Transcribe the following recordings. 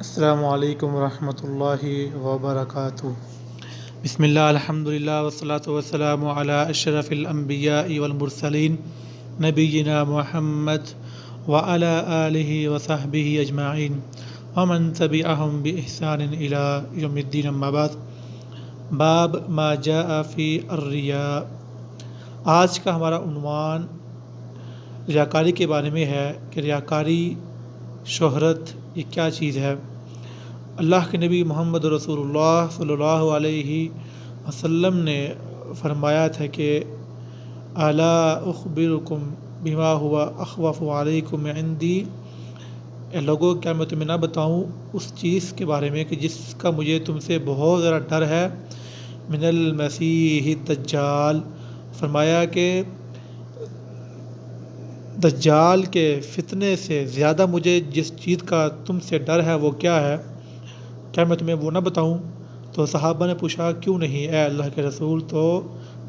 السلام علیکم ورحمۃ اللہ وبرکاتہ۔ بسم اللہ الحمدللہ والصلاة والسلام علی اشرف الانبیاء والمرسلین نبینا محمد وعلی آلہ وصحبہ اجمعین ومن تبعہم بإحسان الی یوم الدین، اما بعد۔ باب ما جاء فی الریاء۔ آج کا ہمارا عنوان ریاکاری کے بارے میں ہے کہ ریاکاری، شہرت، یہ کیا چیز ہے۔ اللہ کے نبی محمد رسول اللہ صلی اللہ علیہ وسلم نے فرمایا تھا کہ الا اخبرکم بما هو اخوف علیکم عندی، اے لوگو کیا میں تمہیں نہ بتاؤں اس چیز کے بارے میں کہ جس کا مجھے تم سے بہت زیادہ ڈر ہے، من المسیح الدجال۔ فرمایا کہ دجال کے فتنے سے زیادہ مجھے جس چیز کا تم سے ڈر ہے وہ کیا ہے، کیا میں تمہیں وہ نہ بتاؤں؟ تو صحابہ نے پوچھا کیوں نہیں اے اللہ کے رسول؟ تو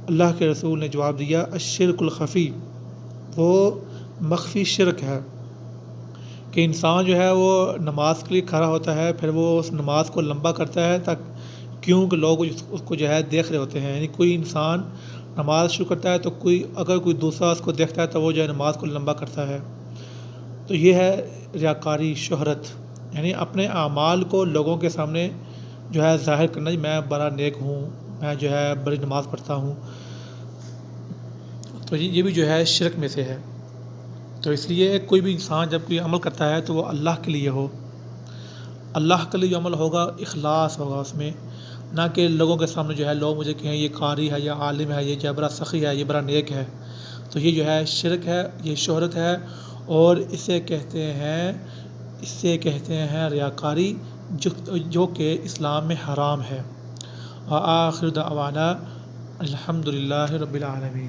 اللہ کے رسول نے جواب دیا الشرک الخفی، وہ مخفی شرک ہے کہ انسان جو ہے وہ نماز کے لیے کھڑا ہوتا ہے، پھر وہ اس نماز کو لمبا کرتا ہے کیونکہ لوگ اس کو جو ہے دیکھ رہے ہوتے ہیں۔ یعنی کوئی انسان نماز شروع کرتا ہے تو اگر کوئی دوسرا اس کو دیکھتا ہے تو وہ جو ہے نماز کو لمبا کرتا ہے۔ تو یہ ہے ریاکاری، شہرت، یعنی اپنے اعمال کو لوگوں کے سامنے جو ہے ظاہر کرنا، میں بڑا نیک ہوں، میں جو ہے بڑی نماز پڑھتا ہوں۔ تو یہ بھی جو ہے شرک میں سے ہے۔ تو اس لیے کوئی بھی انسان جب کوئی عمل کرتا ہے تو وہ اللہ کے لیے ہو، اللہ کے لیے جو عمل ہوگا اخلاص ہوگا اس میں، نہ کہ لوگوں کے سامنے جو ہے لوگ مجھے کہیں یہ قاری ہے، یہ عالم ہے، یہ جو ہے بڑا سخی ہے، یہ بڑا نیک ہے۔ تو یہ جو ہے شرک ہے، یہ شہرت ہے، اور اسے کہتے ہیں ریاکاری، جو کہ اسلام میں حرام ہے۔ وآخر دعوانا الحمدللہ رب العالمین۔